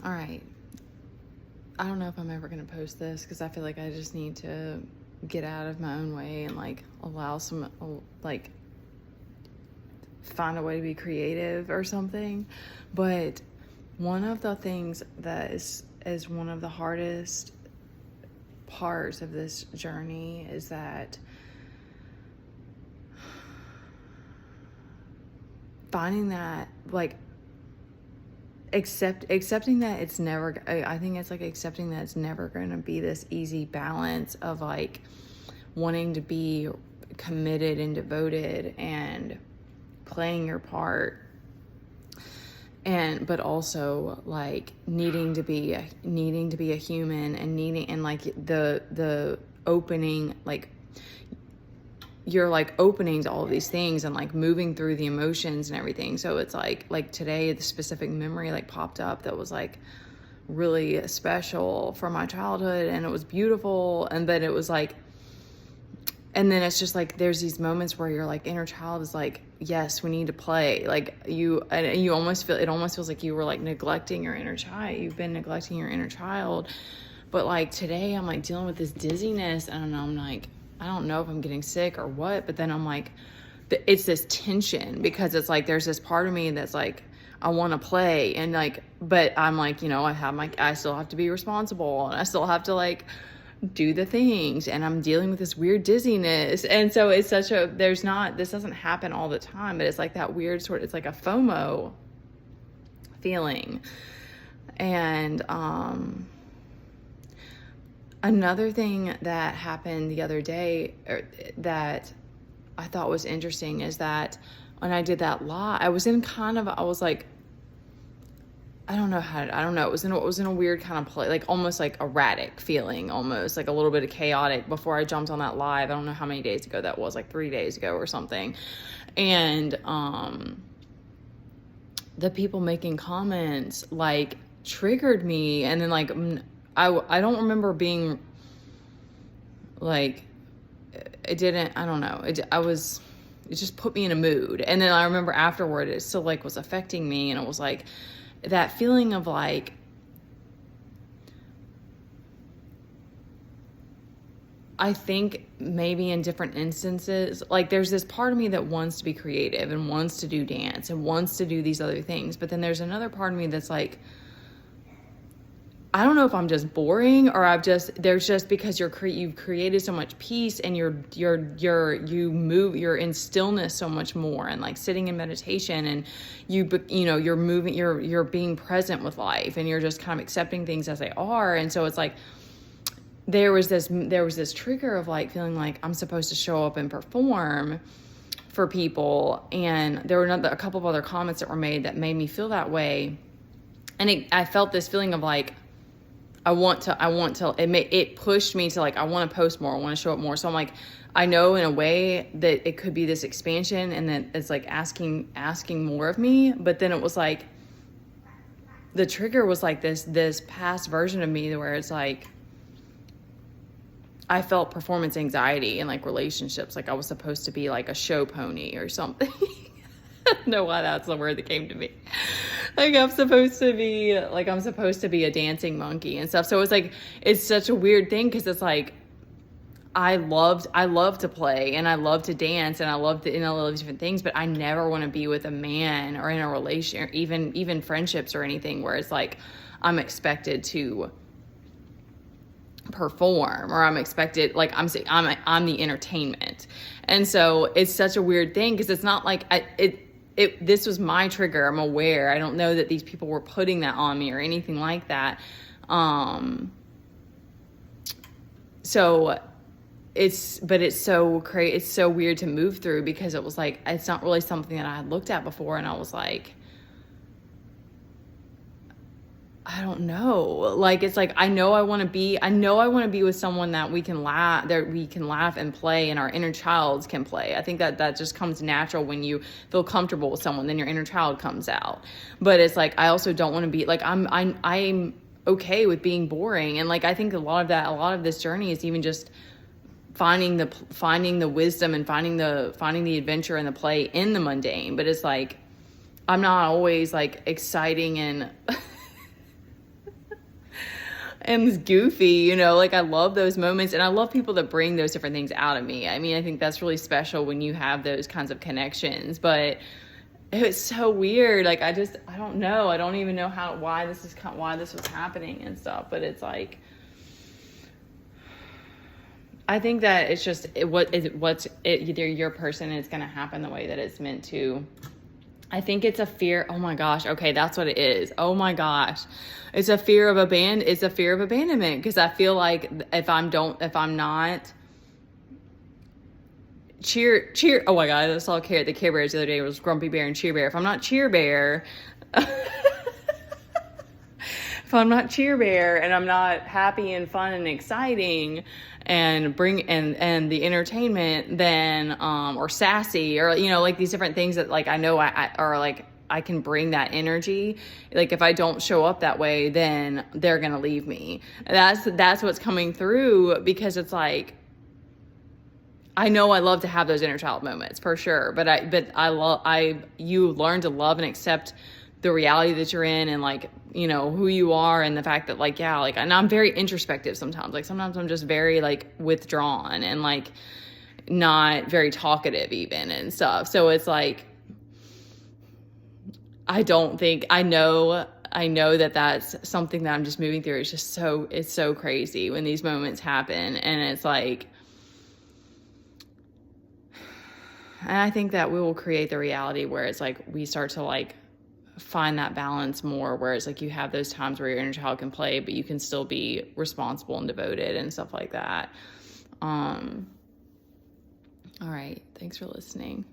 All right. I don't know if I'm ever going to post this because I feel like I just need to get out of my own way and like allow some, like, find a way to be creative or something. But one of the things that is one of the hardest parts of this journey is that finding that, like, accepting that it's never, I think it's like accepting that it's never going to be this easy balance of like wanting to be committed and devoted and playing your part, and but also like needing to be a human, and needing, and like the opening, like you're like opening to all of these things and like moving through the emotions and everything. So it's like today the specific memory like popped up that was like really special from my childhood, and it was beautiful. And then it was like, and then it's just like there's these moments where your like inner child is like, yes, we need to play. Like you almost feel, it almost feels like you were like neglecting your inner child. You've been neglecting your inner child. But like today I'm like dealing with this dizziness, and I'm like, I don't know if I'm getting sick or what, but then I'm like, it's this tension because it's like there's this part of me that's like, I want to play, and like, but I'm like, I still have to be responsible, and I still have to like do the things, and I'm dealing with this weird dizziness. And so it's this doesn't happen all the time, but it's like that weird it's like a FOMO feeling. And another thing that happened the other day that I thought was interesting is that when I did that live, I was like, I don't know, it was in a weird kind of place, like almost like erratic feeling, almost like a little bit of chaotic before I jumped on that live. I don't know how many days ago that was, like 3 days ago or something. And the people making comments like triggered me, and then like I don't remember being like, it didn't, I don't know. It just put me in a mood. And then I remember afterward, it still like was affecting me. And it was like that feeling of like, I think maybe in different instances, like there's this part of me that wants to be creative and wants to do dance and wants to do these other things. But then there's another part of me that's like, I don't know if I'm just boring or because you've created so much peace, and you're in stillness so much more, and like sitting in meditation, and you're moving, you're being present with life, and you're just kind of accepting things as they are. And so it's like, there was this trigger of like feeling like I'm supposed to show up and perform for people. And there were a couple of other comments that were made that made me feel that way. And I felt this feeling of like, it pushed me to like, I want to post more, I want to show up more. So I'm like, I know in a way that it could be this expansion, and that it's like asking more of me. But then it was like, the trigger was like this past version of me where it's like, I felt performance anxiety in like relationships. Like I was supposed to be like a show pony or something. I don't know why that's the word that came to me. Like I'm supposed to be a dancing monkey and stuff. So it's like, it's such a weird thing, because it's like, I love to play, and I love to dance, and I love different things, but I never want to be with a man or in a relation, or even friendships or anything where it's like I'm expected to perform, or I'm expected, like I'm the entertainment. And so it's such a weird thing, because it's not like this was my trigger. I'm aware. I don't know that these people were putting that on me or anything like that. So it's so weird to move through, because it was like, it's not really something that I had looked at before. And I was like, I don't know. Like, it's like, I know I want to be with someone that we can laugh and play, and our inner childs can play. I think that just comes natural when you feel comfortable with someone, then your inner child comes out. But it's like, I also don't want to be like, I'm okay with being boring. And like, I think a lot of this journey is even just finding the wisdom and finding the adventure and the play in the mundane. But it's like, I'm not always like exciting and and goofy, you know, like I love those moments, and I love people that bring those different things out of me. I mean, I think that's really special when you have those kinds of connections, but it was so weird. Like, I don't know. I don't even know why this was happening and stuff, but it's like, I think that it's just either your person is going to happen the way that it's meant to. I think it's a fear. Oh my gosh. Okay. That's what it is. Oh my gosh. It's a fear of abandonment. Because I feel like if I'm not cheer. Oh my God. I saw the Care Bears the other day. It was Grumpy Bear and Cheer Bear. If I'm not Cheer Bear, if I'm not Cheer Bear and I'm not happy and fun and exciting and and the entertainment, then or sassy, or you know, like these different things that like I know I are like I can bring that energy. Like if I don't show up that way, then they're gonna leave me. That's what's coming through, because it's like, I know I love to have those inner child moments for sure, but you learn to love and accept the reality that you're in, and like, you know, who you are, and the fact that like, yeah, like, and I'm very introspective sometimes. Like sometimes I'm just very like withdrawn and like not very talkative even and stuff. So it's like, I know that that's something that I'm just moving through. It's so crazy when these moments happen. And it's like, and I think that we will create the reality where it's like, we start to like find that balance more, where it's like you have those times where your inner child can play, but you can still be responsible and devoted and stuff like that. All right. Thanks for listening.